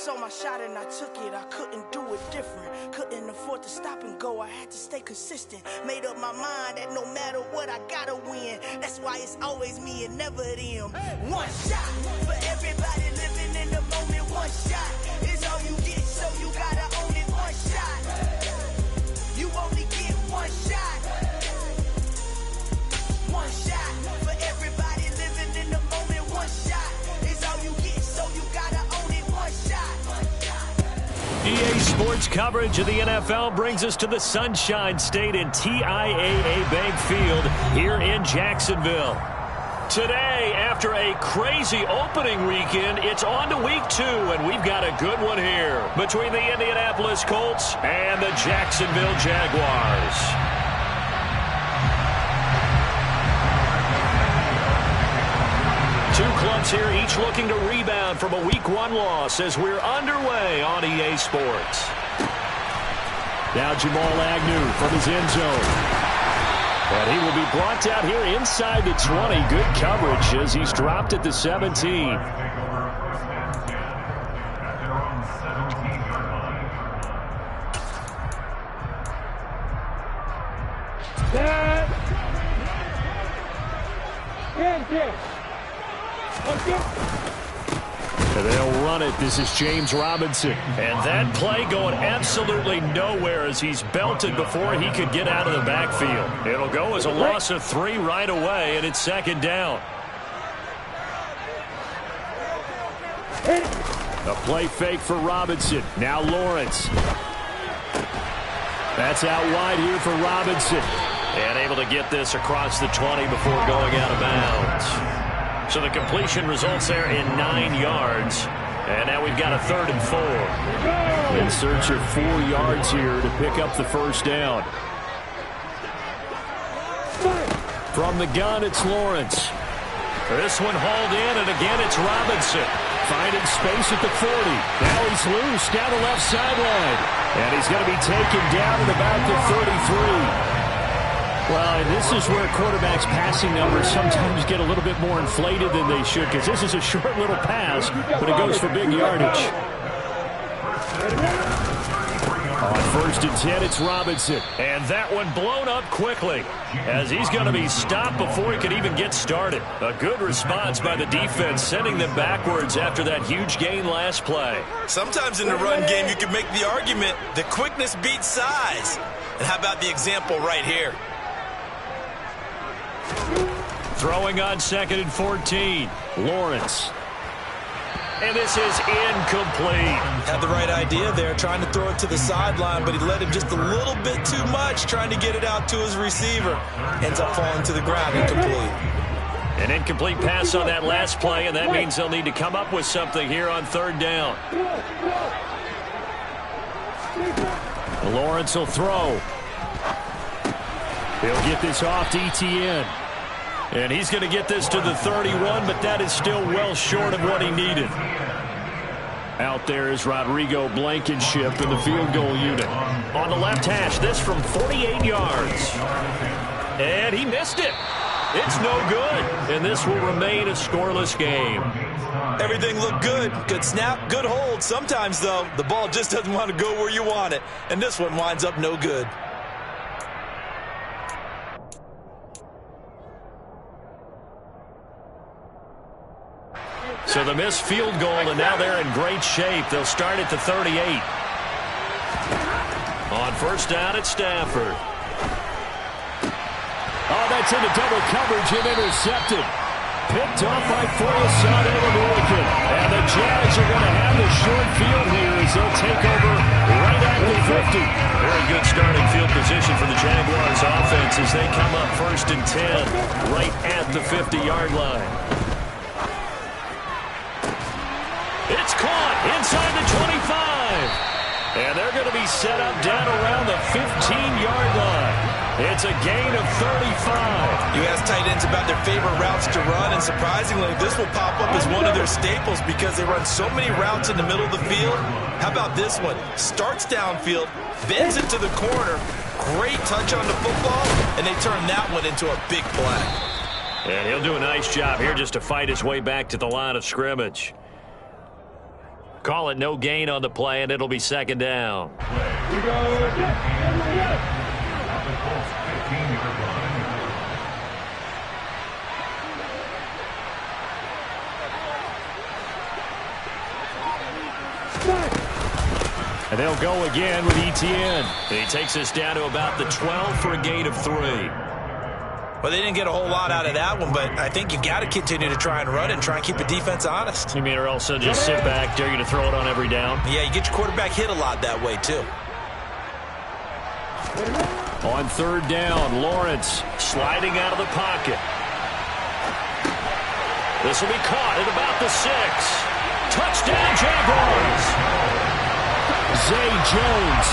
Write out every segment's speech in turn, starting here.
saw my shot and I took it. I couldn't do it different. Couldn't afford to stop and go. I had to stay consistent. Made up my mind that no matter what, I gotta win. That's why it's always me and never them. One shot for everybody living in the moment. One shot is all you get, so you gotta own it. One shot. You only get one shot. One shot for everybody living in the moment. One shot is all you get, so you gotta own it. One shot. EA Sports coverage of the NFL brings us to the Sunshine State in TIAA Bank Field here in Jacksonville. Today, after a crazy opening weekend, it's on to week 2, and we've got a good one here between the Indianapolis Colts and the Jacksonville Jaguars. Two clubs here, each looking to rebound from a Week 1 loss as we're underway on EA Sports. Now Jamal Agnew from his end zone. And he will be brought down here inside the 20. Good coverage as he's dropped at the 17. And they'll run it. This is James Robinson. And that play going absolutely nowhere as he's belted before he could get out of the backfield. It'll go as a loss of 3 right away, and it's second down. A play fake for Robinson. Now Lawrence. That's out wide here for Robinson. And able to get this across the 20 before going out of bounds. So the completion results there in 9 yards. And now we've got a 3rd and 4. In search of 4 yards here to pick up the first down. From the gun, it's Lawrence. This one hauled in, and again it's Robinson. Finding space at the 40. Now he's loose down the left sideline. And he's going to be taken down at about the 33. Well, and this is where quarterbacks' passing numbers sometimes get a little bit more inflated than they should, because this is a short little pass, but it goes for big yardage. On 1st and 10, it's Robinson. And that one blown up quickly as he's going to be stopped before he could even get started. A good response by the defense, sending them backwards after that huge gain last play. Sometimes in the run game, you can make the argument that quickness beats size. And how about the example right here? Throwing on 2nd and 14. Lawrence. And this is incomplete. Had the right idea there, trying to throw it to the sideline, but he led him just a little bit too much, trying to get it out to his receiver. Ends up falling to the ground, incomplete. An incomplete pass on that last play, and that means they'll need to come up with something here on 3rd down. Lawrence will throw. He'll get this off to Etienne. And he's going to get this to the 31, but that is still well short of what he needed. Out there is Rodrigo Blankenship in the field goal unit. On the left hash, this from 48 yards. And he missed it. It's no good. And this will remain a scoreless game. Everything looked good. Good snap, good hold. Sometimes, though, the ball just doesn't want to go where you want it. And this one winds up no good. So the missed field goal, and now they're in great shape. They'll start at the 38. On 1st down at Stafford. Oh, that's into double coverage and intercepted. Picked off by Forrest American. And the Jags are going to have the short field here as they'll take over right at the 50. Very good starting field position for the Jaguars offense as they come up 1st and 10 right at the 50-yard line. It's caught inside the 25. And they're going to be set up down around the 15-yard line. It's a gain of 35. You ask tight ends about their favorite routes to run, and surprisingly, this will pop up as one of their staples because they run so many routes in the middle of the field. How about this one? Starts downfield, bends it to the corner, great touch on the football, and they turn that one into a big play. And he'll do a nice job here just to fight his way back to the line of scrimmage. Call it no gain on the play, and it'll be second down. And they'll go again with Etienne. And he takes us down to about the 12 for a gain of 3. Well, they didn't get a whole lot out of that one, but I think you've got to continue to try and run and try and keep the defense honest. You mean or also just sit back, dare you to throw it on every down? Yeah, you get your quarterback hit a lot that way, too. On third down, Lawrence sliding out of the pocket. This will be caught at about the 6. Touchdown, Jaguars! Zay Jones,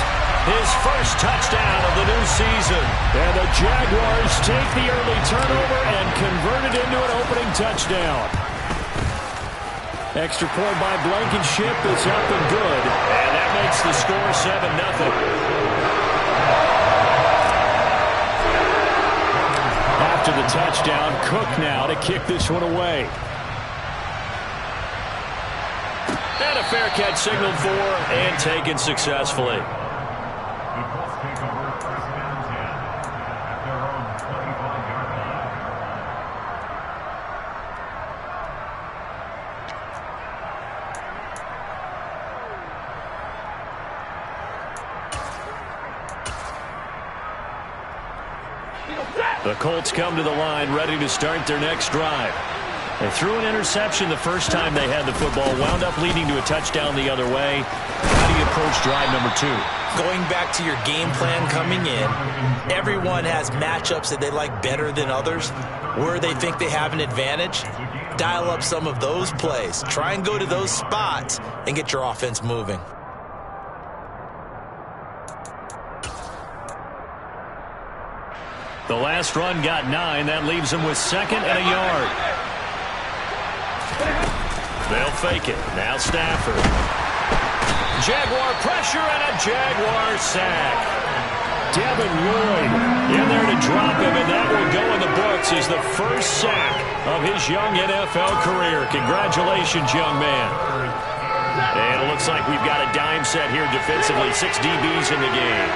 his first touchdown of the new season. And the Jaguars take the early turnover and convert it into an opening touchdown. Extra point by Blankenship is up and good. And that makes the score 7-0. After the touchdown, Cook now to kick this one away. And a fair catch signaled for and taken successfully. The Colts come to the line ready to start their next drive. They threw an interception the first time they had the football, wound up leading to a touchdown the other way. How do you approach drive number 2? Going back to your game plan coming in, everyone has matchups that they like better than others. Where they think they have an advantage, dial up some of those plays. Try and go to those spots and get your offense moving. The last run got 9. That leaves them with 2nd and a yard. They'll fake it. Now Stafford. Jaguar pressure and a Jaguar sack. Devin Lloyd in there to drop him, and that will go in the books as the first sack of his young NFL career. Congratulations, young man. And it looks like we've got a dime set here defensively. 6 DBs in the game.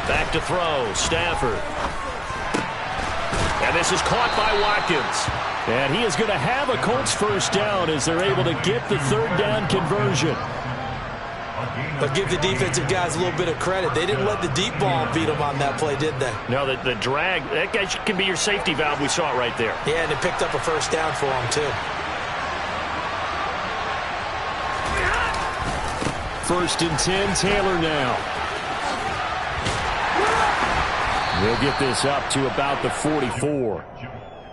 Back to throw. Stafford. And this is caught by Watkins. And he is going to have a Colts first down as they're able to get the third down conversion. But give the defensive guys a little bit of credit. They didn't let the deep ball beat them on that play, did they? No, the drag, that guy can be your safety valve. We saw it right there. Yeah, and it picked up a first down for them, too. First and 10, Taylor now. We'll get this up to about the 44.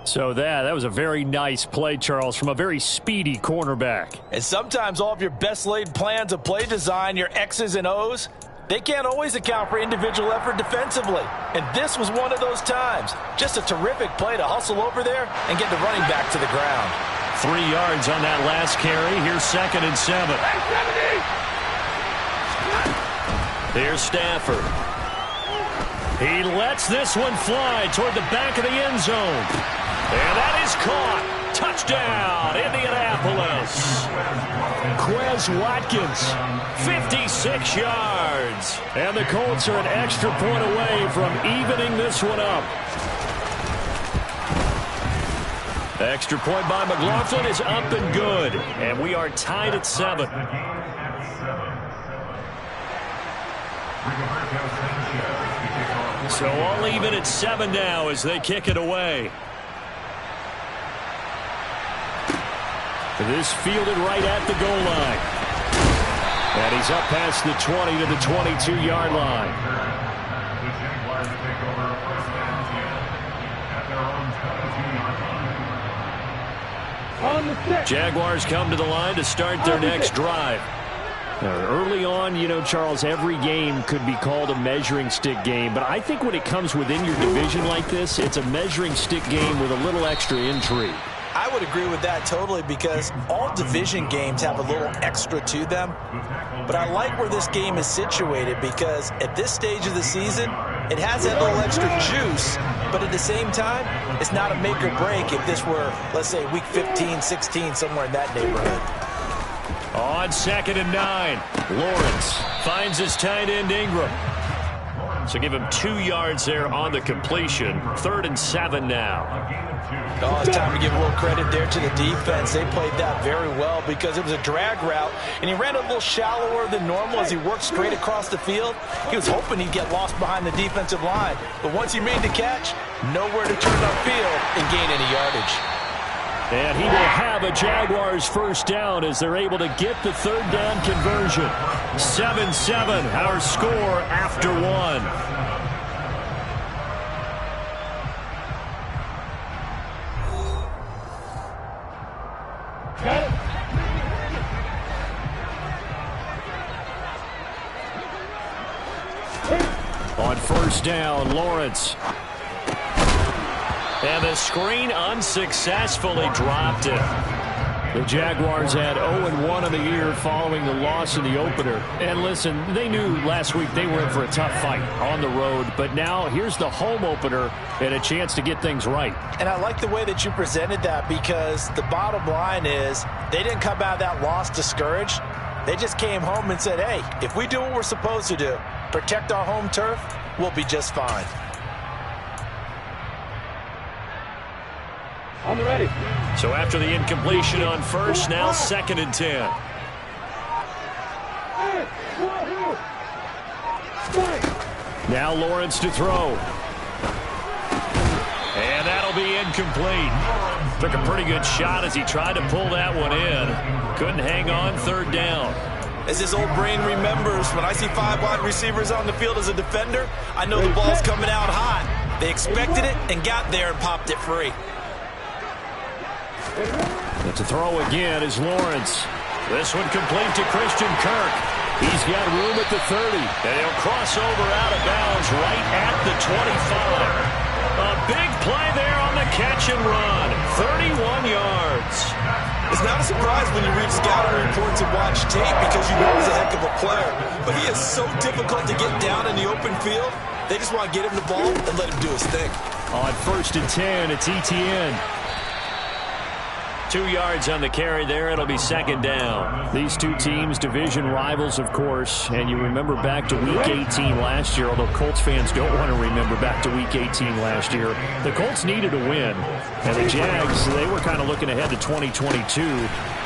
So that was a very nice play, Charles, from a very speedy cornerback. And sometimes all of your best laid plans of play design, your X's and O's, they can't always account for individual effort defensively. And this was one of those times. Just a terrific play to hustle over there and get the running back to the ground. 3 yards on that last carry. Here's 2nd and 7. Here's Stafford. He lets this one fly toward the back of the end zone. And that is caught. Touchdown, Indianapolis. Quez Watkins, 56 yards. And the Colts are an extra point away from evening this one up. Extra point by McLaughlin is up and good. And we are tied at 7. So all even at 7 now as they kick it away. This fielded right at the goal line. And he's up past the 20 to the 22-yard line. Jaguars come to the line to start their next drive. Early on, you know, Charles, every game could be called a measuring stick game. But I think when it comes within your division like this, it's a measuring stick game with a little extra intrigue. I would agree with that totally because all division games have a little extra to them. But I like where this game is situated because at this stage of the season, it has that little extra juice but at the same time, it's not a make or break if this were, let's say, week 15, 16, somewhere in that neighborhood. On 2nd and 9, Lawrence finds his tight end Ingram. So give him 2 yards there on the completion. 3rd and 7 now. Oh, it's time to give a little credit there to the defense. They played that very well because it was a drag route, and he ran a little shallower than normal as he worked straight across the field. He was hoping he'd get lost behind the defensive line, but once he made the catch, nowhere to turn upfield and gain any yardage. And he will have a Jaguars first down as they're able to get the 3rd down conversion. 7-7, our score after 1. On 1st down, Lawrence. And the screen unsuccessfully dropped it. The Jaguars had 0-1 in the year following the loss in the opener. And listen, they knew last week they were in for a tough fight on the road. But now here's the home opener and a chance to get things right. And I like the way that you presented that because the bottom line is they didn't come out of that loss discouraged. They just came home and said, hey, if we do what we're supposed to do, protect our home turf, we'll be just fine. On the ready. So after the incompletion on 1st, now 2nd and 10. Now Lawrence to throw. And that'll be incomplete. Took a pretty good shot as he tried to pull that one in. Couldn't hang on 3rd down. As his old brain remembers, when I see 5 wide receivers on the field as a defender, I know the ball's coming out hot. They expected it and got there and popped it free. And to throw again is Lawrence. This one complete to Christian Kirk. He's got room at the 30. And he'll cross over out of bounds right at the 25. A big play there on the catch and run. 31 yards. It's not a surprise when you read scouting reports and watch tape because you know he's a heck of a player. But he is so difficult to get down in the open field. They just want to get him the ball and let him do his thing. On 1st and 10, it's Etienne. 2 yards on the carry there. It'll be 2nd down. These two teams, division rivals, of course. And you remember back to Week 18 last year, although Colts fans don't want to remember back to Week 18 last year. The Colts needed a win. And the Jags, they were kind of looking ahead to 2022.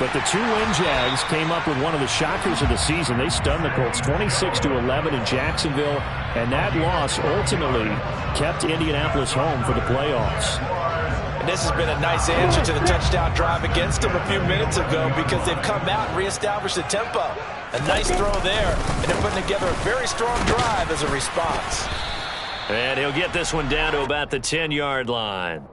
But the 2-win Jags came up with one of the shockers of the season. They stunned the Colts 26-11 in Jacksonville. And that loss ultimately kept Indianapolis home for the playoffs. And this has been a nice answer to the touchdown drive against them a few minutes ago because they've come out and reestablished the tempo. A nice throw there, and they're putting together a very strong drive as a response. And he'll get this one down to about the 10-yard line.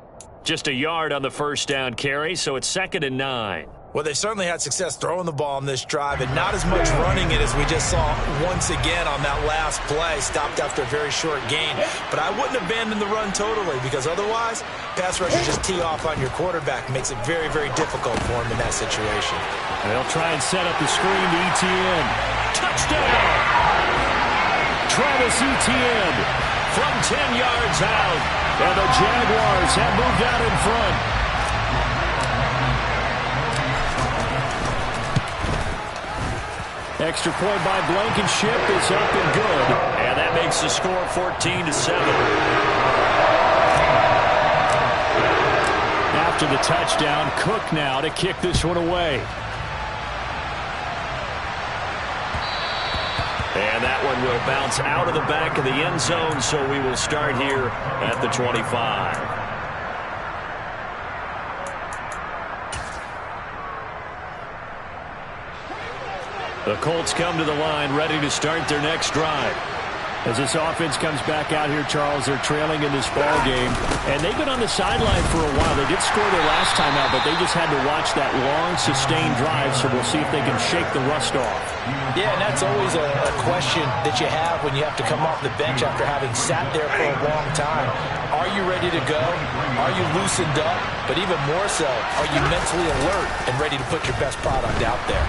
Just a yard on the 1st down carry, so it's 2nd and 9. Well, they've certainly had success throwing the ball on this drive and not as much running it as we just saw once again on that last play, stopped after a very short gain. But I wouldn't abandon the run totally because otherwise, pass rushers just tee off on your quarterback. Makes it very, very difficult for him in that situation. They'll try and set up the screen to Etienne. Touchdown! Travis Etienne from 10 yards out. And the Jaguars have moved out in front. Extra point by Blankenship is up and good. And that makes the score 14-7. After the touchdown, Cook now to kick this one away. And that one will bounce out of the back of the end zone, so we will start here at the 25. The Colts come to the line, ready to start their next drive. As this offense comes back out here, Charles, they're trailing in this ball game. And they've been on the sideline for a while. They did score their last time out, but they just had to watch that long, sustained drive, so we'll see if they can shake the rust off. Yeah, and that's always a question that you have when you have to come off the bench after having sat there for a long time. Are you ready to go? Are you loosened up? But even more so, are you mentally alert and ready to put your best product out there?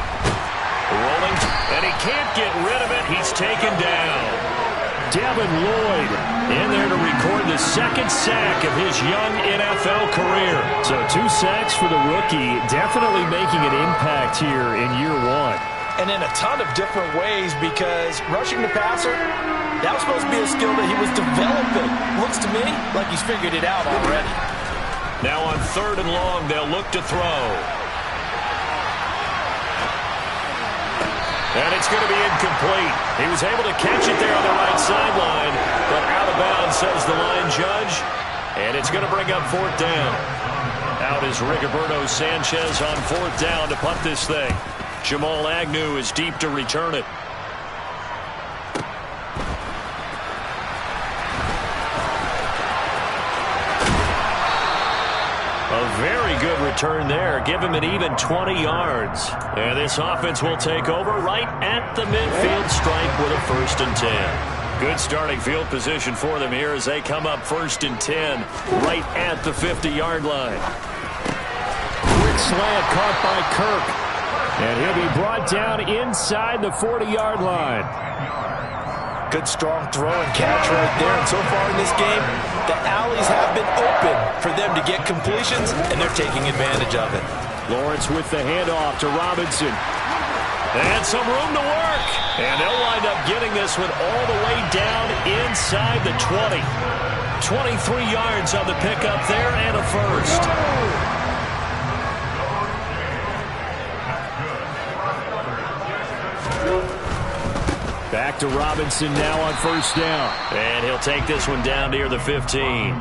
Rolling, and he can't get rid of it. He's taken down. Devin Lloyd in there to record the second sack of his young NFL career. So 2 sacks for the rookie, definitely making an impact here in year 1. And in a ton of different ways, because rushing the passer, that was supposed to be a skill that he was developing. Looks to me like he's figured it out already. Now on 3rd and long, they'll look to throw. And it's going to be incomplete. He was able to catch it there on the right sideline, but out of bounds, says the line judge. And it's going to bring up 4th down. Out is Rigoberto Sanchez on 4th down to punt this thing. Jamal Agnew is deep to return it. A very good return there. Give him an even 20 yards. And this offense will take over right at the midfield stripe with a 1st and 10. Good starting field position for them here as they come up 1st and 10 right at the 50-yard line. Quick slant caught by Kirk. And he'll be brought down inside the 40-yard line. Good strong throw and catch right there. And so far in this game, the alleys have been open for them to get completions, and they're taking advantage of it. Lawrence with the handoff to Robinson. And some room to work. And they'll wind up getting this one all the way down inside the 20. 23 yards on the pickup there and a 1st. Back to Robinson now on 1st down. And he'll take this one down near the 15.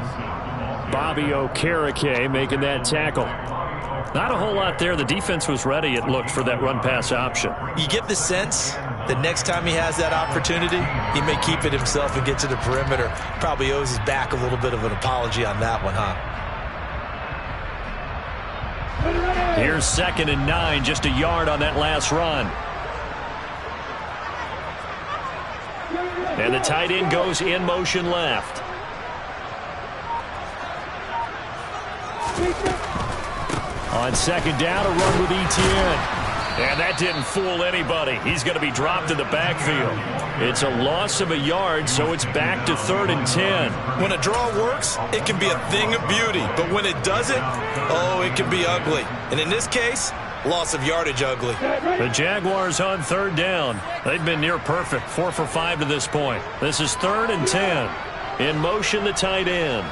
Bobby Okereke making that tackle. Not a whole lot there. The defense was ready, it looked, for that run-pass option. You get the sense that next time he has that opportunity, he may keep it himself and get to the perimeter. Probably owes his back a little bit of an apology on that one, huh? Here's 2nd and 9, just a yard on that last run. And the tight end goes in motion left. On 2nd down, a run with Etienne. And that didn't fool anybody. He's going to be dropped in the backfield. It's a loss of a yard, so it's back to 3rd and 10. When a draw works, it can be a thing of beauty. But when it doesn't, oh, it can be ugly. And in this case, loss of yardage ugly. The Jaguars on 3rd down. They've been near perfect, 4 for 5 to this point. This is 3rd and 10. In motion, the tight end.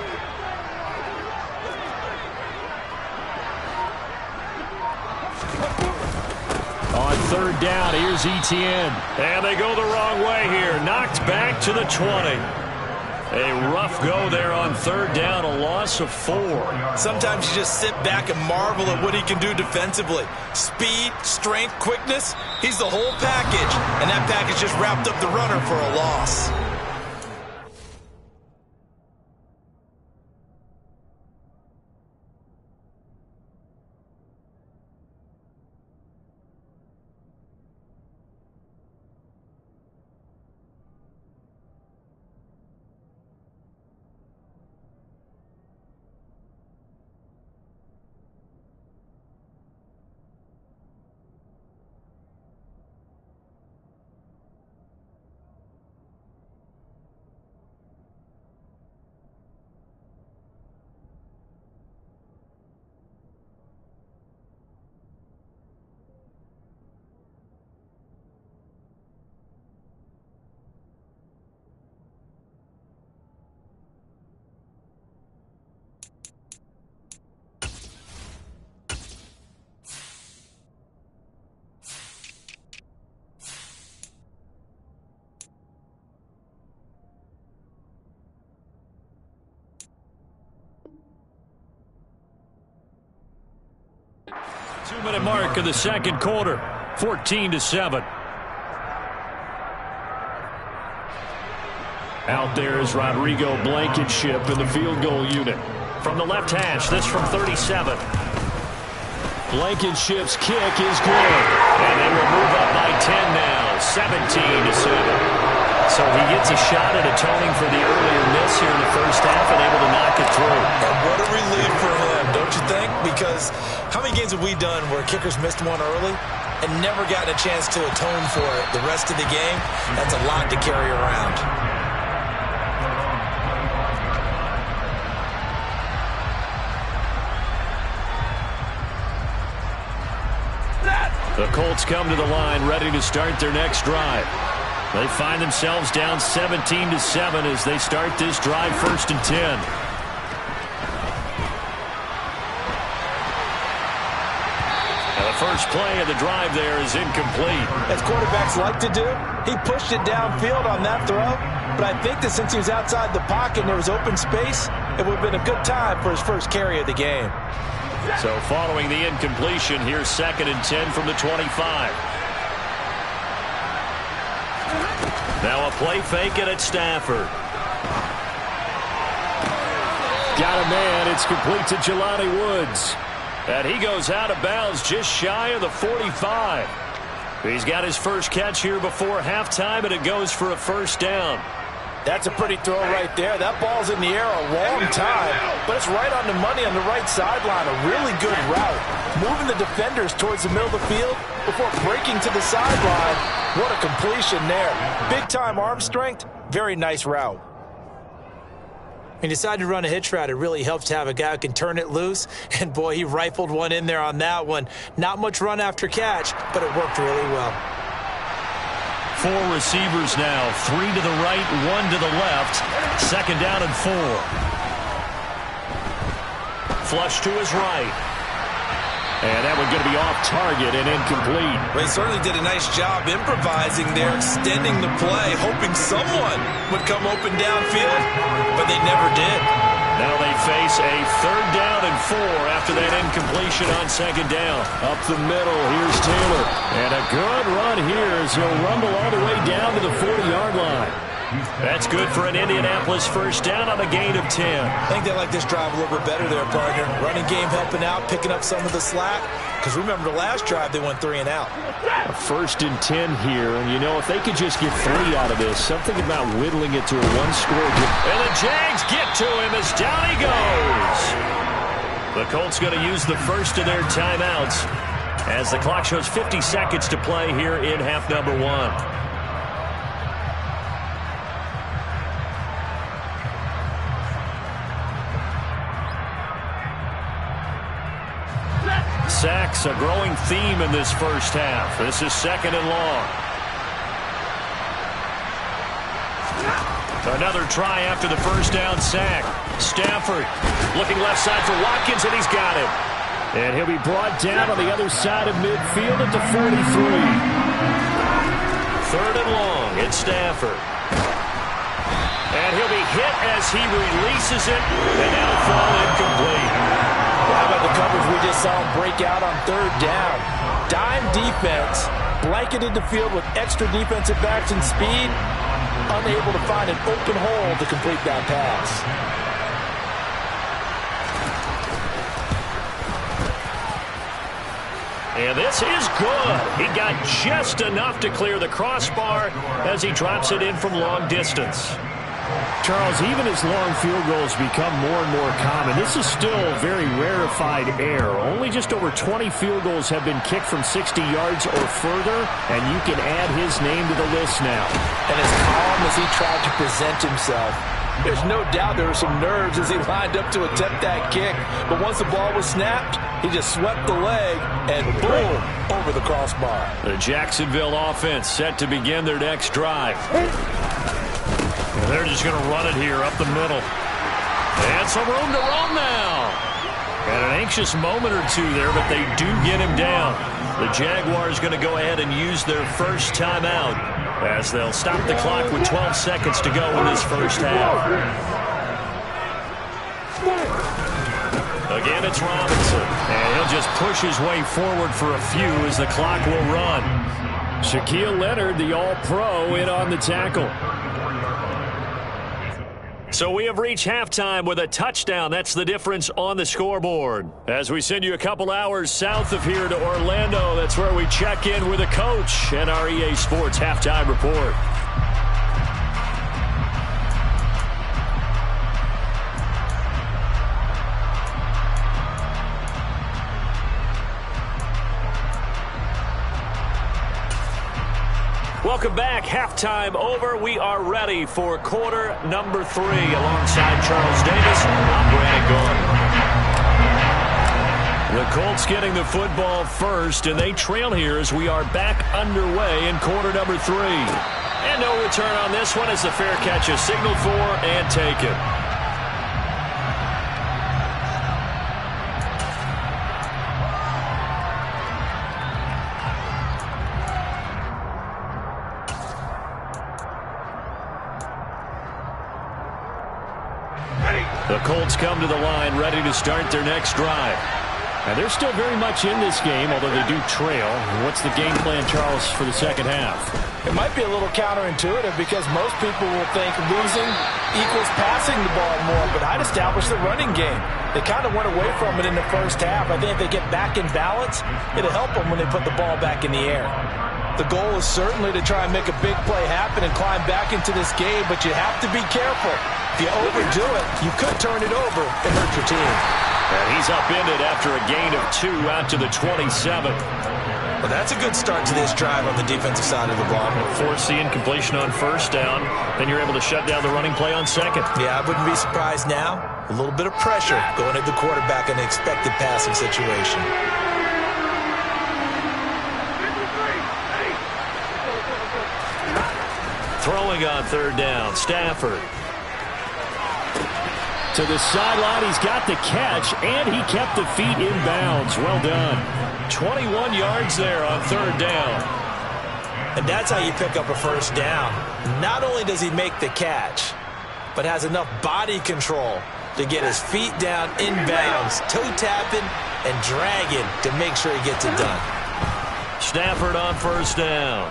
On 3rd down, here's Etienne. And they go the wrong way here. Knocked back to the 20. A rough go there on 3rd down, a loss of 4. Sometimes you just sit back and marvel at what he can do defensively. Speed, strength, quickness, he's the whole package. And that package just wrapped up the runner for a loss. Two-minute mark of the 2nd quarter, 14-7. Out there is Rodrigo Blankenship in the field goal unit. From the left hash, this from 37. Blankenship's kick is good. And they will move up by 10 now, 17-7. So he gets a shot at atoning for the earlier miss here in the 1st half and able to knock it through. And what a relief for him, don't you think? Because how many games have we done where kickers missed one early and never gotten a chance to atone for it the rest of the game? That's a lot to carry around. The Colts come to the line ready to start their next drive. They find themselves down 17-7 as they start this drive, 1st and 10. The first play of the drive there is incomplete. As quarterbacks like to do, he pushed it downfield on that throw, but I think that since he was outside the pocket and there was open space, it would have been a good time for his first carry of the game. So following the incompletion, here's 2nd and 10 from the 25. Now a play fake it at Stafford. Got a man. It's complete to Jelani Woods. And he goes out of bounds just shy of the 45. He's got his first catch here before halftime, and it goes for a first down. That's a pretty throw right there. That ball's in the air a long time, but it's right on the money on the right sideline. A really good route. Moving the defenders towards the middle of the field before breaking to the sideline. What a completion there. Big-time arm strength. Very nice route. He decided to run a hitch route. It really helps to have a guy who can turn it loose. And, boy, he rifled one in there on that one. Not much run after catch, but it worked really well. 4 receivers now. 3 to the right, 1 to the left. 2nd down and 4. Flush to his right. And that one's going to be off target and incomplete. Well, he certainly did a nice job improvising there, extending the play, hoping someone would come open downfield, but they never did. Now they face a 3rd down and 4 after that incompletion on 2nd down. Up the middle, here's Taylor. And a good run here as he'll rumble all the way down to the 40-yard line. That's good for an Indianapolis first down on a gain of 10. I think they like this drive a little bit better there, partner. Running game helping out, picking up some of the slack. Because remember, the last drive, they went 3 and out. A 1st and 10 here. And, you know, if they could just get 3 out of this, something about whittling it to a 1-score game. And the Jags get to him as down he goes. The Colts going to use the first of their timeouts as the clock shows 50 seconds to play here in half number 1. Sacks, a growing theme in this first half. This is 2nd and long. Another try after the first down sack. Stafford looking left side for Watkins, and he's got him. And he'll be brought down on the other side of midfield at the 43. 3rd and long. It's Stafford. And he'll be hit as he releases it, and that'll fall incomplete. How about the coverage we just saw him break out on 3rd down? Dime defense, blanketed the field with extra defensive backs and speed, unable to find an open hole to complete that pass. And this is good. He got just enough to clear the crossbar as he drops it in from long distance. Charles, even as long field goals become more and more common, this is still very rarefied air. Only just over 20 field goals have been kicked from 60 yards or further, and you can add his name to the list now. And as calm as he tried to present himself, there's no doubt there were some nerves as he lined up to attempt that kick. But once the ball was snapped, he just swept the leg and boom, over the crossbar. The Jacksonville offense set to begin their next drive. And they're just going to run it here up the middle. And some room to roam now. And an anxious moment or two there, but they do get him down. The Jaguars going to go ahead and use their first timeout as they'll stop the clock with 12 seconds to go in this first half. Again, it's Robinson. And he'll just push his way forward for a few as the clock will run. Shaquille Leonard, the All-Pro, in on the tackle. So we have reached halftime with a touchdown. That's the difference on the scoreboard. As we send you a couple hours south of here to Orlando, that's where we check in with the coach and our EA Sports Halftime Report. Welcome back. Halftime over. We are ready for quarter number 3. Alongside Charles Davis, I'm Brandon Gaudin. The Colts getting the football first, and they trail here as we are back underway in quarter number 3. And no return on this one as the fair catch is signaled for and taken. The Colts come to the line ready to start their next drive. And they're still very much in this game, although they do trail. What's the game plan, Charles, for the second half? It might be a little counterintuitive because most people will think losing equals passing the ball more, but I'd establish the running game. They kind of went away from it in the first half. I think if they get back in balance, it'll help them when they put the ball back in the air. The goal is certainly to try and make a big play happen and climb back into this game, but you have to be careful. If you overdo it, you could turn it over and hurt your team. And he's upended after a gain of 2 out to the 27. Well, that's a good start to this drive on the defensive side of the ball. Force the incompletion on first down. Then you're able to shut down the running play on second. Yeah, I wouldn't be surprised now. A little bit of pressure going at the quarterback in an expected passing situation. Throwing on third down, Stafford. To the sideline, he's got the catch, and he kept the feet in bounds. Well done. 21 yards there on third down. And that's how you pick up a first down. Not only does he make the catch, but has enough body control to get his feet down in bounds, toe tapping and dragging to make sure he gets it done. Stafford on first down.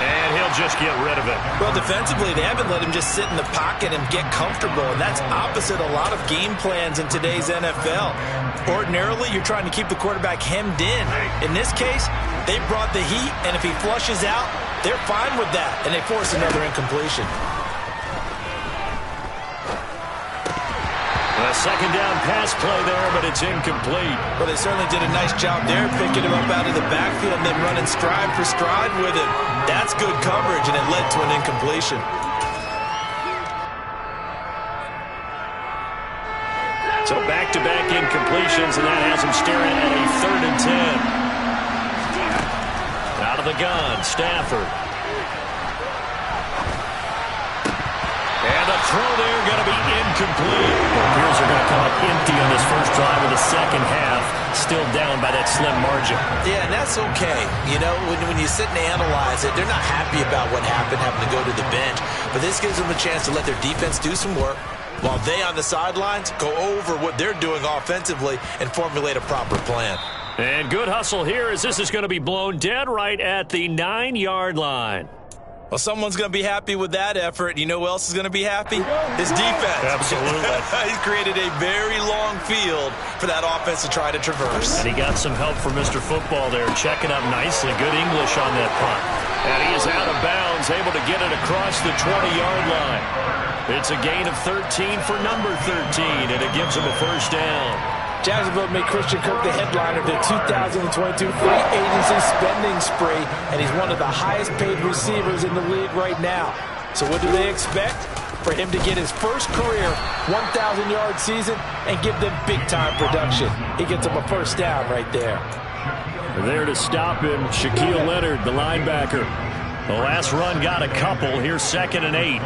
And he'll just get rid of it. Well, defensively, they haven't let him just sit in the pocket and get comfortable, and that's opposite a lot of game plans in today's NFL. Ordinarily, you're trying to keep the quarterback hemmed in. In this case, they brought the heat, and if he flushes out, they're fine with that, and they force another incompletion. A second down pass play there, but it's incomplete. Well, they certainly did a nice job there, picking him up out of the backfield and then running stride for stride with him. That's good coverage, and it led to an incompletion. So back-to-back incompletions, and that has him staring at a 3rd and 10. Out of the gun, Stafford. And the throw there going to be incomplete. It appears they're going to come up empty on this first drive of the second half. Still down by that slim margin. Yeah, and that's okay. You know, when you sit and analyze it, they're not happy about what happened, having to go to the bench. But this gives them a chance to let their defense do some work while they on the sidelines go over what they're doing offensively and formulate a proper plan. And good hustle here as this is going to be blown dead right at the 9-yard line. Well, someone's going to be happy with that effort. You know who else is going to be happy? His defense. Absolutely. He's created a very long field for that offense to try to traverse. And he got some help from Mr. Football there, checking up nicely. Good English on that punt. And he is out of bounds, able to get it across the 20-yard line. It's a gain of 13 for number 13, and it gives him a first down. Jacksonville made Christian Kirk the headliner of the 2022 free agency spending spree, and he's one of the highest-paid receivers in the league right now. So what do they expect? For him to get his first career 1,000-yard season and give them big-time production. He gets them a first down right there. There to stop him, Shaquille Leonard, the linebacker. The last run got a couple. Here's 2nd and 8.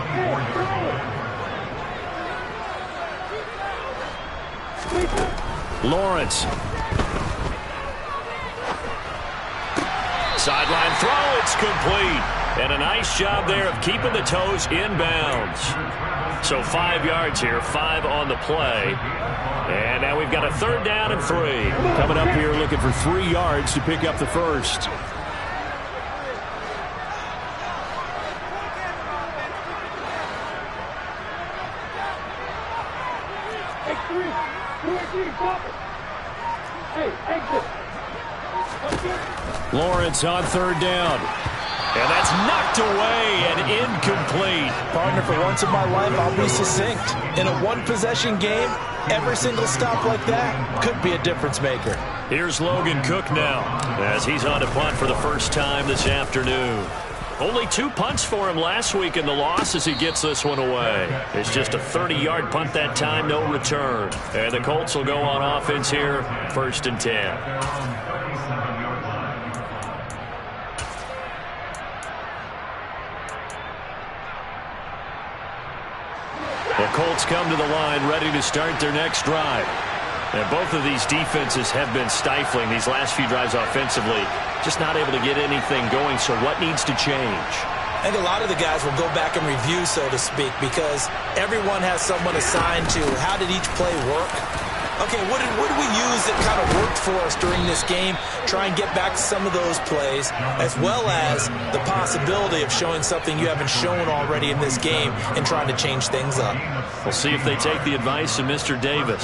Lawrence. Sideline throw, it's complete. And a nice job there of keeping the toes in bounds. So 5 yards here, 5 on the play. And now we've got a 3rd down and 3. Coming up here looking for 3 yards to pick up the first. Lawrence on 3rd down. And that's knocked away and incomplete. Partner, for once in my life, I'll be succinct. In a one-possession game, every single stop like that could be a difference maker. Here's Logan Cook now as he's on to punt for the first time this afternoon. Only 2 punts for him last week in the loss as he gets this one away. It's just a 30-yard punt that time, no return. And the Colts will go on offense here, 1st and 10. The Colts come to the line ready to start their next drive. And both of these defenses have been stifling these last few drives offensively. Just not able to get anything going, so what needs to change? I think a lot of the guys will go back and review, so to speak, because everyone has someone assigned to how did each play work. Okay, what did we use that kind of worked for us during this game? Try and get back to some of those plays, as well as the possibility of showing something you haven't shown already in this game and trying to change things up. We'll see if they take the advice of Mr. Davis.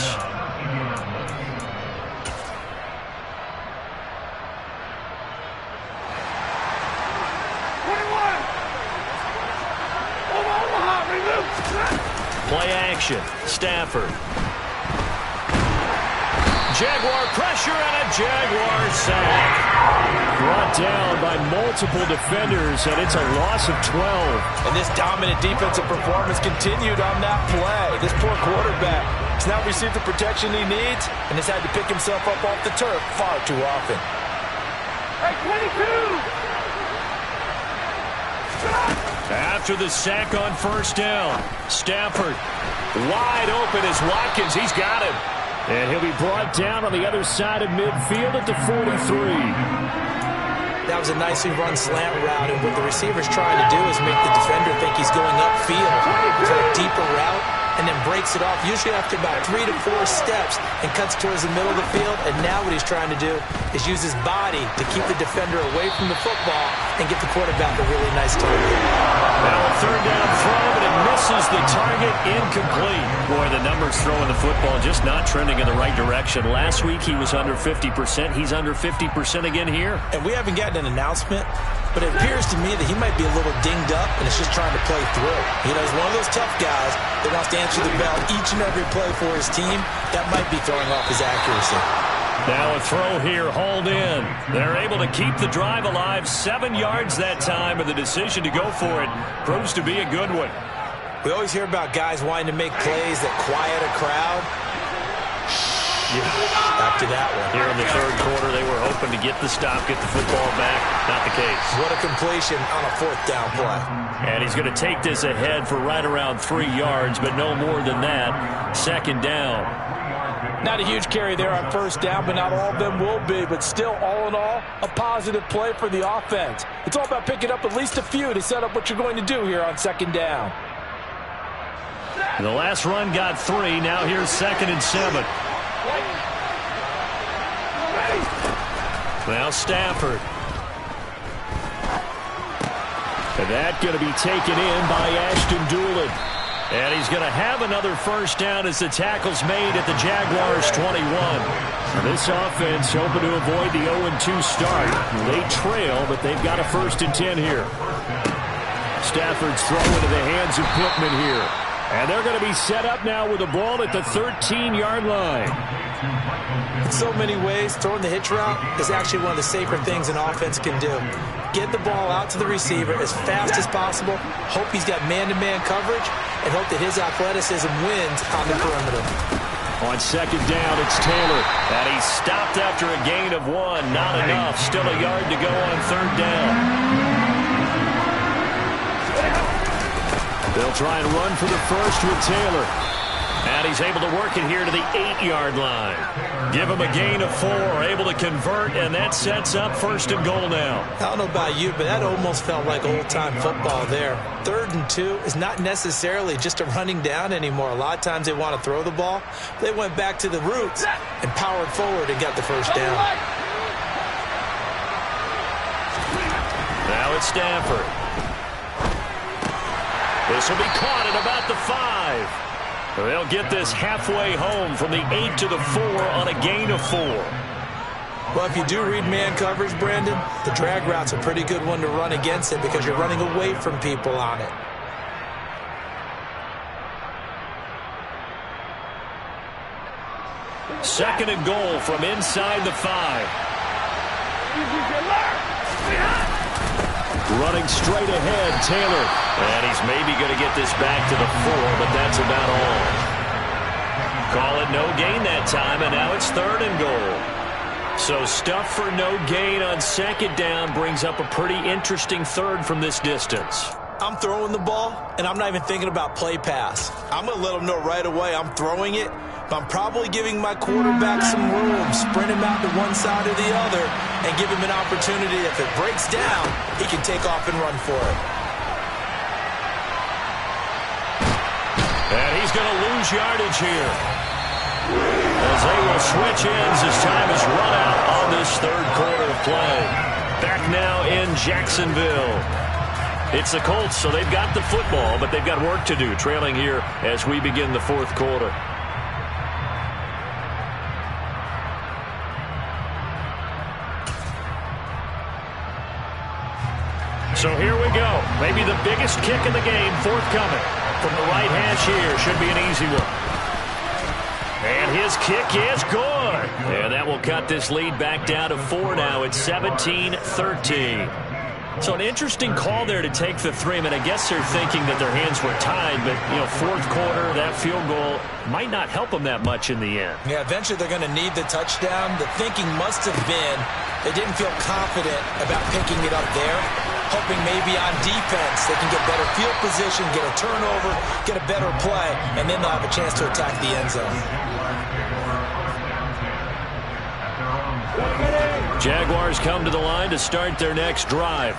Play action. Stafford. Jaguar pressure and a Jaguar sack. Brought down by multiple defenders, and it's a loss of 12. And this dominant defensive performance continued on that play. This poor quarterback has not received the protection he needs and has had to pick himself up off the turf far too often. Hey, 22! After the sack on 1st down, Stafford wide open as Watkins. He's got him. And he'll be brought down on the other side of midfield at the 43. That was a nicely run slant route, and what the receiver's trying to do is make the defender think he's going upfield for a deeper route, and then breaks it off, usually after about 3 to 4 steps, and cuts towards the middle of the field. And now what he's trying to do is use his body to keep the defender away from the football and get the quarterback a really nice target. Now a 3rd down throw, but it misses the target, incomplete. Boy, the numbers throwing the football just not trending in the right direction. Last week he was under 50%. He's under 50% again here. And we haven't gotten an announcement, but it appears to me that he might be a little dinged up and is just trying to play through. You know, he's one of those tough guys that wants to answer the bell each and every play for his team. That might be throwing off his accuracy. Now a throw here, hauled in. They're able to keep the drive alive. 7 yards that time, and the decision to go for it proves to be a good one. We always hear about guys wanting to make plays that quiet a crowd. Back to that one. Here in the 3rd quarter, they were hoping to get the stop, get the football back. Not the case. What a completion on a 4th down play. And he's going to take this ahead for right around 3 yards, but no more than that. 2nd down. Not a huge carry there on 1st down, but not all of them will be. But still, all in all, a positive play for the offense. It's all about picking up at least a few to set up what you're going to do here on 2nd down. The last run got 3. Now here's 2nd and 7. Now Stafford. And that going to be taken in by Ashton Doolin. And he's going to have another 1st down as the tackle's made at the Jaguars' 21. This offense hoping to avoid the 0-2 start. They trail, but they've got a 1st and 10 here. Stafford's throw into the hands of Pittman here. And they're going to be set up now with the ball at the 13-yard line. In so many ways, throwing the hitch route is actually one of the safer things an offense can do. Get the ball out to the receiver as fast as possible, hope he's got man-to-man coverage, and hope that his athleticism wins on the perimeter. On 2nd down, it's Taylor. And he's stopped after a gain of 1. Not enough. Still a yard to go on 3rd down. They'll try and run for the first with Taylor. And he's able to work it here to the 8-yard line. Give him a gain of 4, able to convert, and that sets up 1st and goal now. I don't know about you, but that almost felt like old-time football there. 3rd and 2 is not necessarily just a running down anymore. A lot of times they want to throw the ball. They went back to the roots and powered forward and got the 1st down. Now it's Stafford. This will be caught at about the 5. They'll get this halfway home from the 8 to the 4 on a gain of 4. Well, if you do read man coverage, Brandon, the drag route's a pretty good one to run against it because you're running away from people on it. Second and goal from inside the 5. Running straight ahead, Taylor. And he's maybe going to get this back to the 4, but that's about all. Call it no gain that time, and now it's 3rd and goal. So stuff for no gain on 2nd down brings up a pretty interesting 3rd from this distance. I'm throwing the ball, and I'm not even thinking about play pass. I'm going to let them know right away I'm throwing it, but I'm probably giving my quarterback some room, sprint him out to one side or the other, and give him an opportunity. If it breaks down, he can take off and run for it. And he's going to lose yardage here, as they will switch ends as time is run out on this 3rd quarter of play. Back now in Jacksonville. It's the Colts, so they've got the football, but they've got work to do, trailing here as we begin the 4th quarter. So here we go. Maybe the biggest kick in the game forthcoming. From the right hash here, should be an easy one. And his kick is good. And that will cut this lead back down to 4 now. It's 17-13. So an interesting call there to take the 3. I mean, I guess they're thinking that their hands were tied, but, 4th quarter, that field goal might not help them that much in the end. Yeah, eventually they're going to need the touchdown. The thinking must have been they didn't feel confident about picking it up there, hoping maybe on defense they can get better field position, get a turnover, get a better play, and then they'll have a chance to attack the end zone. Jaguars come to the line to start their next drive.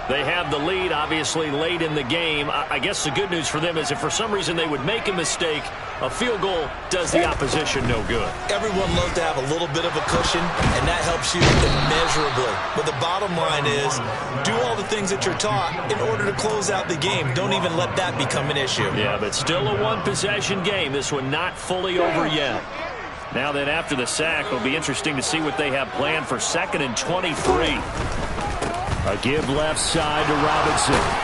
They have the lead, obviously, late in the game. I guess the good news for them is if for some reason they would make a mistake, a field goal does the opposition no good. Everyone loves to have a little bit of a cushion, and that helps you immeasurably. But the bottom line is, do all the things that you're taught in order to close out the game. Don't even let that become an issue. Yeah, but still a one-possession game. This one not fully over yet. Now that after the sack, it'll be interesting to see what they have planned for 2nd and 23. A give left side to Robinson.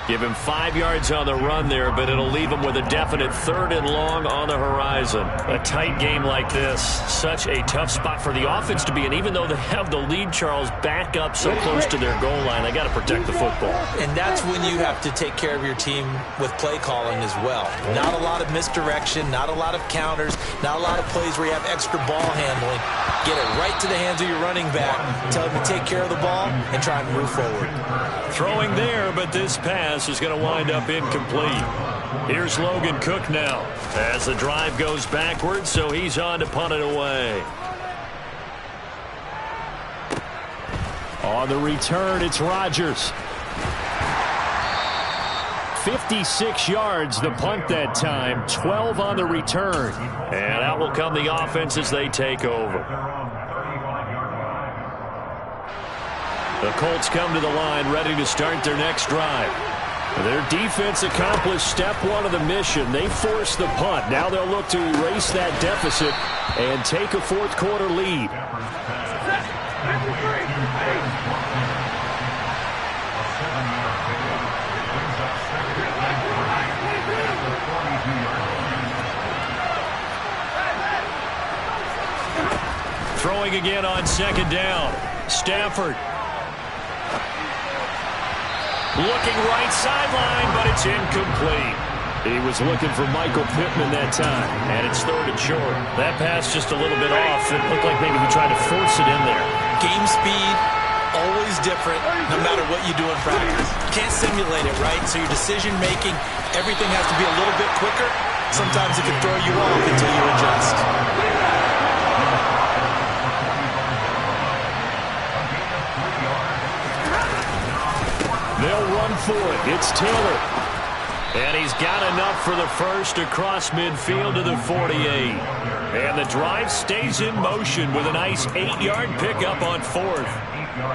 Give him 5 yards on the run there, but it'll leave him with a definite 3rd and long on the horizon. A tight game like this, such a tough spot for the offense to be in. Even though they have the lead, Charles, back up so close to their goal line, they got to protect the football. And that's when you have to take care of your team with play calling as well. Not a lot of misdirection, not a lot of counters, not a lot of plays where you have extra ball handling. Get it right to the hands of your running back, tell him to take care of the ball, and try and move forward. Throwing there, but this pass is going to wind up incomplete. Here's Logan Cook now as the drive goes backwards, so he's on to punt it away. On the return, it's Rodgers. 56 yards the punt that time, 12 on the return. And out will come the offense as they take over. The Colts come to the line ready to start their next drive. Their defense accomplished step 1 of the mission. They forced the punt. Now they'll look to erase that deficit and take a 4th quarter lead. Throwing again on 2nd down. Stafford. Looking right sideline, but it's incomplete. He was looking for Michael Pittman that time, and it's 3rd and short. That pass just a little bit off. It looked like maybe he tried to force it in there. Game speed, always different, no matter what you do in practice. You can't simulate it, right? So your decision-making, everything has to be a little bit quicker. Sometimes it can throw you off until you adjust. They'll run for it. It's Taylor. And he's got enough for the first across midfield to the 48. And the drive stays in motion with a nice 8-yard pickup on 4th.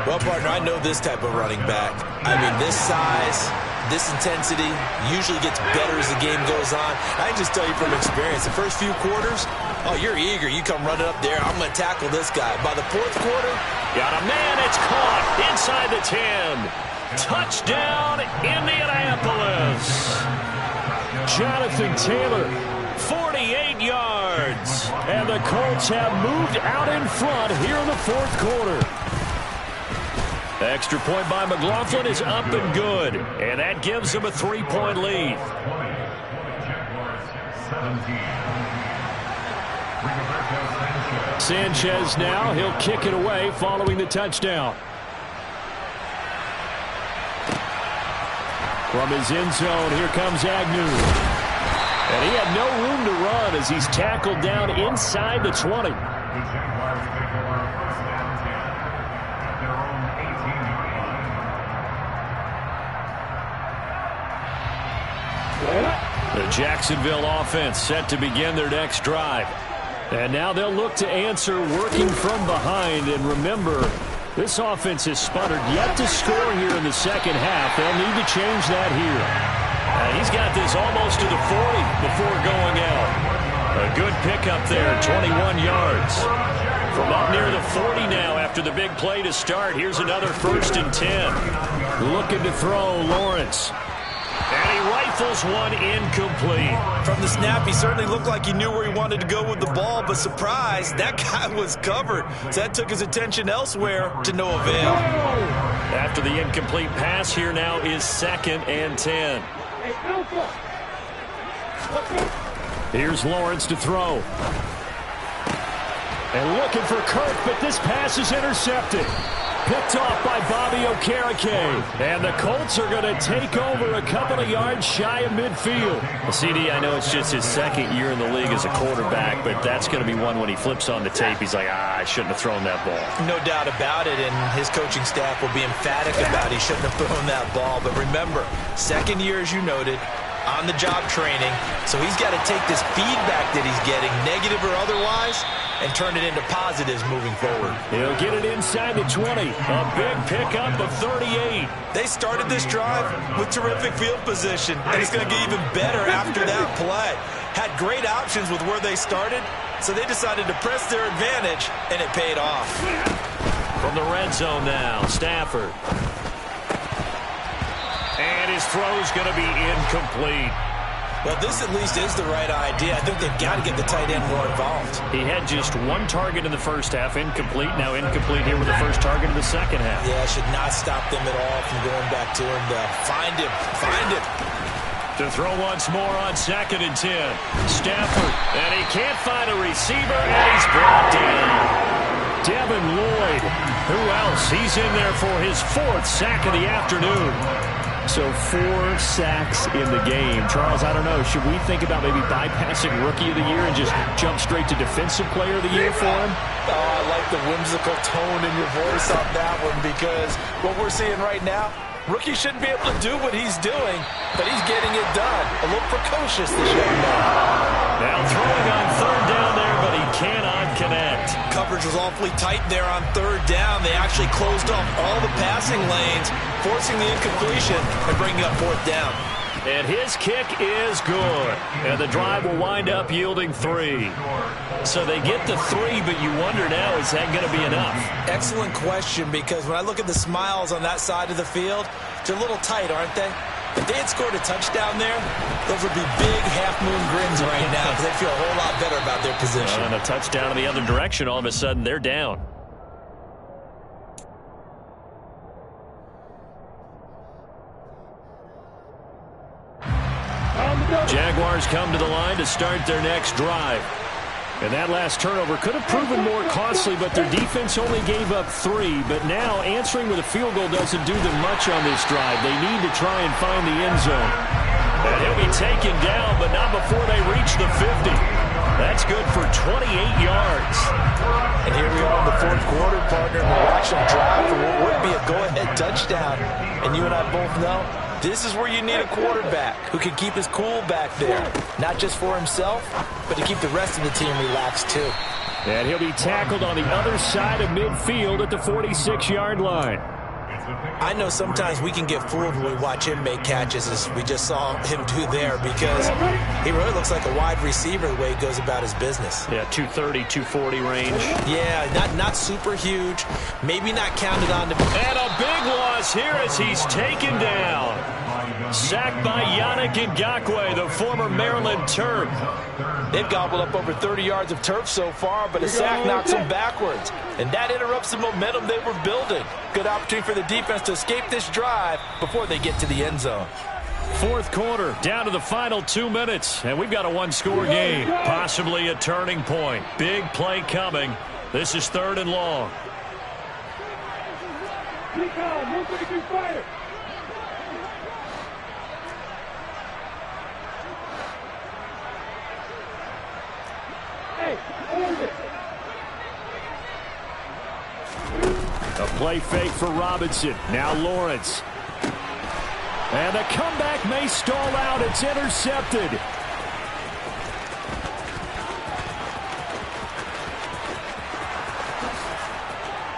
Well, partner, I know this type of running back. I mean, this size, this intensity usually gets better as the game goes on. I can just tell you from experience, the first few quarters, oh, you're eager. You come running up there. I'm going to tackle this guy. By the 4th quarter, got a man. It's caught inside the 10. Touchdown, Indianapolis. Jonathan Taylor, 48 yards. And the Colts have moved out in front here in the 4th quarter. Extra point by McLaughlin is up and good. And that gives him a 3-point lead. Sanchez now. He'll kick it away following the touchdown. From his end zone, here comes Agnew. And he had no room to run as he's tackled down inside the 20. The Jacksonville offense set to begin their next drive. And now they'll look to answer working from behind. And remember, this offense has sputtered yet to score here in the second half. They'll need to change that here. He's got this almost to the 40 before going out. A good pickup there, 21 yards. From up near the 40 now after the big play to start. Here's another 1st and 10. Looking to throw Lawrence. And he rifles one incomplete. From the snap, he certainly looked like he knew where he wanted to go with the ball, but surprise, that guy was covered. So that took his attention elsewhere to no avail. After the incomplete pass, here now is 2nd and 10. Here's Lawrence to throw. And looking for Kirk, but this pass is intercepted. Picked off by Bobby Okereke. And the Colts are going to take over a couple of yards shy of midfield. Well, CD, I know it's just his 2nd year in the league as a quarterback, but that's going to be one when he flips on the tape. He's like, I shouldn't have thrown that ball. No doubt about it, and his coaching staff will be emphatic about he shouldn't have thrown that ball. But remember, 2nd year, as you noted, on-the-job training. So he's got to take this feedback that he's getting, negative or otherwise, and turn it into positives moving forward. He'll get it inside the 20. A big pickup of 38. They started this drive with terrific field position, and it's going to get even better after that play. Had great options with where they started, so they decided to press their advantage, and it paid off. From the red zone now, Stafford. And his throw's going to be incomplete. Well, this at least is the right idea. I think they've got to get the tight end more involved. He had just one target in the first half, incomplete. Now incomplete here with the first target in the second half. Yeah, should not stop them at all from going back to him to find him. To throw once more on 2nd and 10. Stafford, and he can't find a receiver, and he's brought down. Devin Lloyd. Who else? He's in there for his 4th sack of the afternoon. So 4 sacks in the game. Charles, I don't know. Should we think about maybe bypassing Rookie of the Year and just jump straight to Defensive Player of the Year for him? Oh, I like the whimsical tone in your voice on that one, because what we're seeing right now, Rookie shouldn't be able to do what he's doing, but he's getting it done. A little precocious, this young man. Now throwing on 3rd down there, but he cannot connect. Coverage was awfully tight there on 3rd down. They actually closed off all the passing lanes, forcing the incompletion and bringing up 4th down. And his kick is good. And the drive will wind up yielding 3. So they get the 3, but you wonder now, is that going to be enough? Excellent question, because when I look at the smiles on that side of the field, they're a little tight, aren't they? If they had scored a touchdown there, those would be big half-moon grins right now, because they feel a whole lot better about their position. And a touchdown in the other direction, all of a sudden they're down. Jaguars come to the line to start their next drive. And that last turnover could have proven more costly, but their defense only gave up 3. But now answering with a field goal doesn't do them much on this drive. They need to try and find the end zone. And he'll be taken down, but not before they reach the 50. That's good for 28 yards. And here we are in the 4th quarter, partner, and we're watching a drive for what would be a go-ahead touchdown. And you and I both know this is where you need a quarterback who can keep his cool back there. Not just for himself, but to keep the rest of the team relaxed too. And he'll be tackled on the other side of midfield at the 46-yard line. I know sometimes we can get fooled when we watch him make catches, as we just saw him do there, because he really looks like a wide receiver the way he goes about his business. Yeah, 230, 240 range. Yeah, not super huge, maybe not counted on to be. And a big loss here as he's taken down. Sacked by Yannick Ngakoue, the former Maryland Terp. They've gobbled up over 30 yards of turf so far, but a sack knocks them backwards. And that interrupts the momentum they were building. Good opportunity for the defense to escape this drive before they get to the end zone. Fourth quarter, down to the final 2 minutes, and we've got a one-score game. Possibly a turning point. Big play coming. This is 3rd and long. A play fake for Robinson. Now Lawrence. And the comeback may stall out. It's intercepted.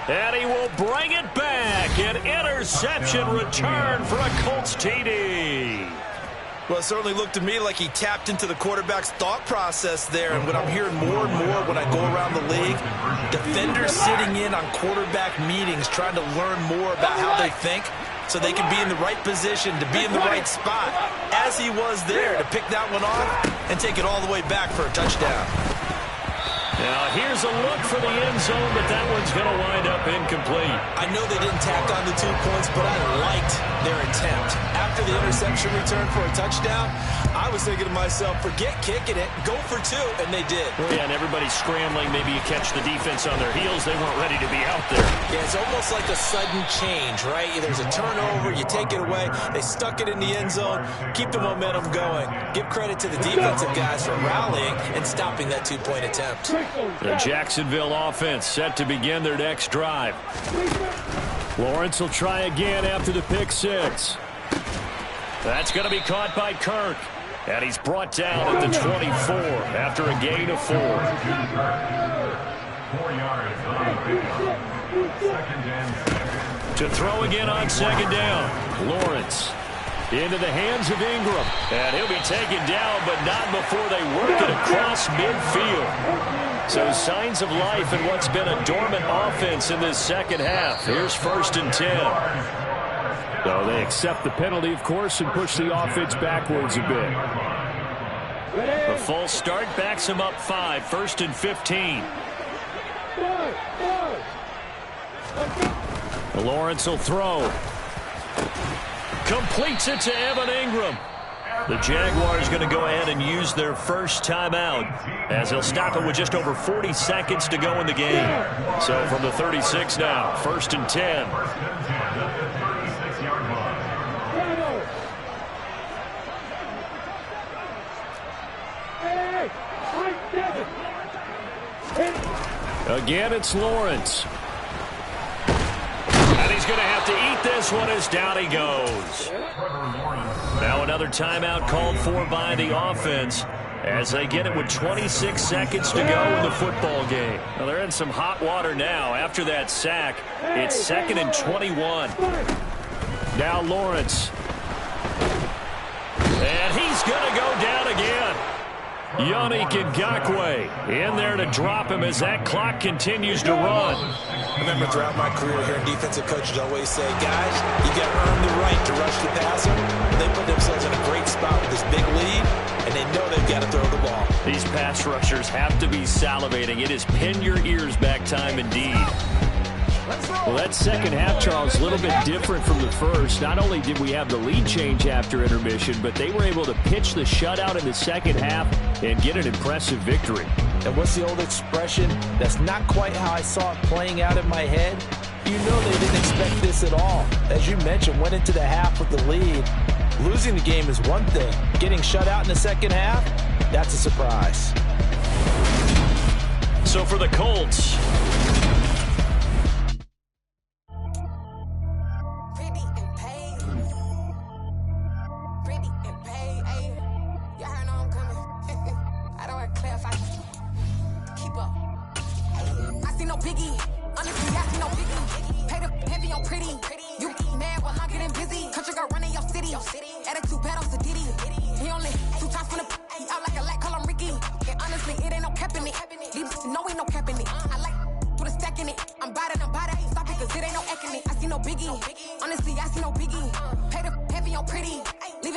And he will bring it back. An interception return for a Colts TD. Well, it certainly looked to me like he tapped into the quarterback's thought process there. And what I'm hearing more and more when I go around the league, defenders sitting in on quarterback meetings trying to learn more about how they think so they can be in the right position to be in the right spot, as he was there to pick that one off and take it all the way back for a touchdown. Now here's a look for the end zone, but that one's going to wind up incomplete. I know they didn't tack on the 2 points, but I liked their attempt. After the interception return for a touchdown, I was thinking to myself, forget kicking it, go for 2, and they did. Well, yeah, and everybody's scrambling. Maybe you catch the defense on their heels. They weren't ready to be out there. Yeah, it's almost like a sudden change, right? There's a turnover, you take it away, they stuck it in the end zone, keep the momentum going. Give credit to the defensive guys for rallying and stopping that 2-point attempt. The Jacksonville offense set to begin their next drive. Lawrence will try again after the pick 6. That's going to be caught by Kirk. And he's brought down at the 24 after a gain of 4. 4 yards. To throw again on 2nd down. Lawrence into the hands of Ingram. And he'll be taken down, but not before they work it across midfield. So signs of life in what's been a dormant offense in this second half. Here's 1st and 10. So they accept the penalty, of course, and push the offense backwards a bit. The full start backs him up 5. 1st and 15. Lawrence will throw. Completes it to Evan Ingram. The Jaguars going to go ahead and use their first timeout as they'll stop it with just over 40 seconds to go in the game. So from the 36 now, 1st and 10. Again, it's Lawrence. And he's going to have to eat this one as down he goes. Now another timeout called for by the offense as they get it with 26 seconds to go in the football game. Well, they're in some hot water now. After that sack, it's 2nd and 21. Now Lawrence. And he's going to go down again. Yannick Ngakoue in there to drop him as that clock continues to run. I remember throughout my career hearing defensive coaches always say, guys, you got to earn the right to rush the passer. They put themselves in a great spot with this big lead, and they know they've got to throw the ball. These pass rushers have to be salivating. It is pin your ears back time indeed. Well, that second half, Charles, a little bit different from the first. Not only did we have the lead change after intermission, but they were able to pitch the shutout in the second half and get an impressive victory. And what's the old expression? That's not quite how I saw it playing out in my head. You know they didn't expect this at all. As you mentioned, went into the half with the lead. Losing the game is one thing. Getting shut out in the second half, that's a surprise. So for the Colts, Honestly, I see no biggie. Pay the heavy on pretty. Leave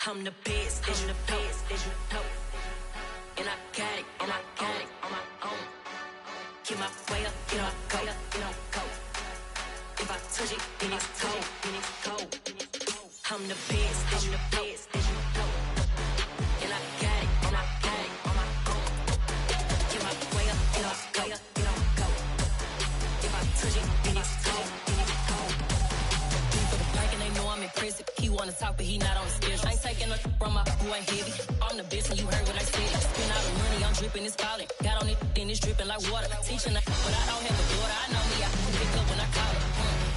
I'm the best, and you know. And I got it, on my own. Get my way up, get my go. If I touch it, then it's cold. I'm the best, and you know. And I got it, on my own. Get my way up, get my go. If I touch it, then it's cold. For the bank and they know I'm impressive. He wanna talk, but he not on the schedule. I ain't taking no from my who ain't heavy. I'm the best, and you heard what I said. Spend all the money, I'm dripping, it's falling. Got on it, then it's dripping like water. Teaching her, but I don't have a daughter. I know me, I can pick up when I call her.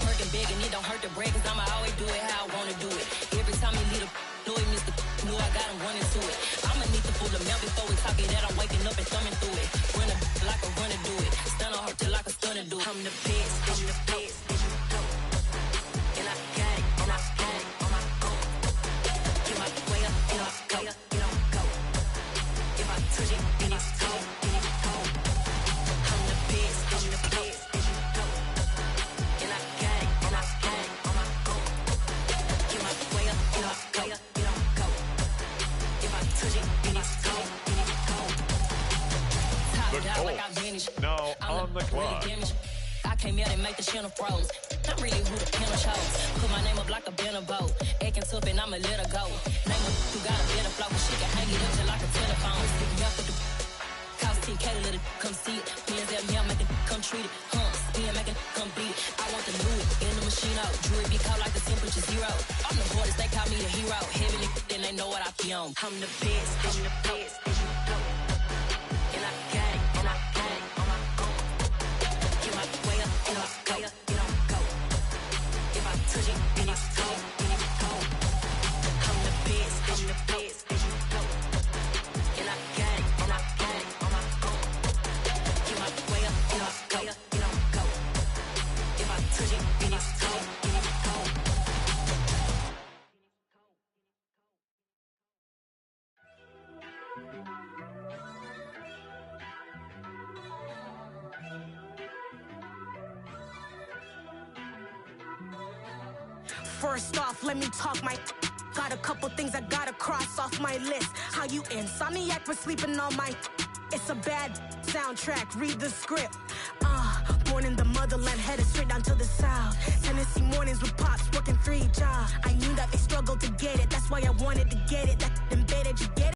Working big, and it don't hurt the break, cause I'ma always do it how I wanna do it. Every time he lead a know he missed the know I got him running to it. I'ma need the full amount before we talk it that I'm waking up and thumbing through it. Run a like a runner do it. Stun on her till like a stunner do it. I'm the best, and I got it, on my own. Get my way up, get my go. If I touch it, then it's cold. I'm the best, and I got it, on my own. Get my way up, get my go. If I touch it, then it's cold. The Colts now on the clock. I came out and make the channel froze. I'm really who the piano chose. Put my name up like a banner boat. Acting tough and I'ma let her go. Name her who got a better flow. She can hang it up just like a telephone. Stick me up with the cost 10K to let it come see it. Hands at me, I'm making come treat it. Spin making come beat it. I want the new in the machine out. Jewelry be cold like the temperature 0. I'm the hardest, they call me the hero. Heavy then they know what I be on. I'm the best, and you know. And I got it, on my own. Get my way up, get my go. If I touch it, then it's cold. I'm the best, and you know. And I got it, on my own. Get my way up, get my go. If I touch it, then it's cold. First off, let me talk my. Got a couple things I gotta cross off my list. How you insomniac for sleeping on my. It's a bad soundtrack, read the script. Born in the motherland, headed straight down to the south. Tennessee mornings with pops, working 3 jobs. I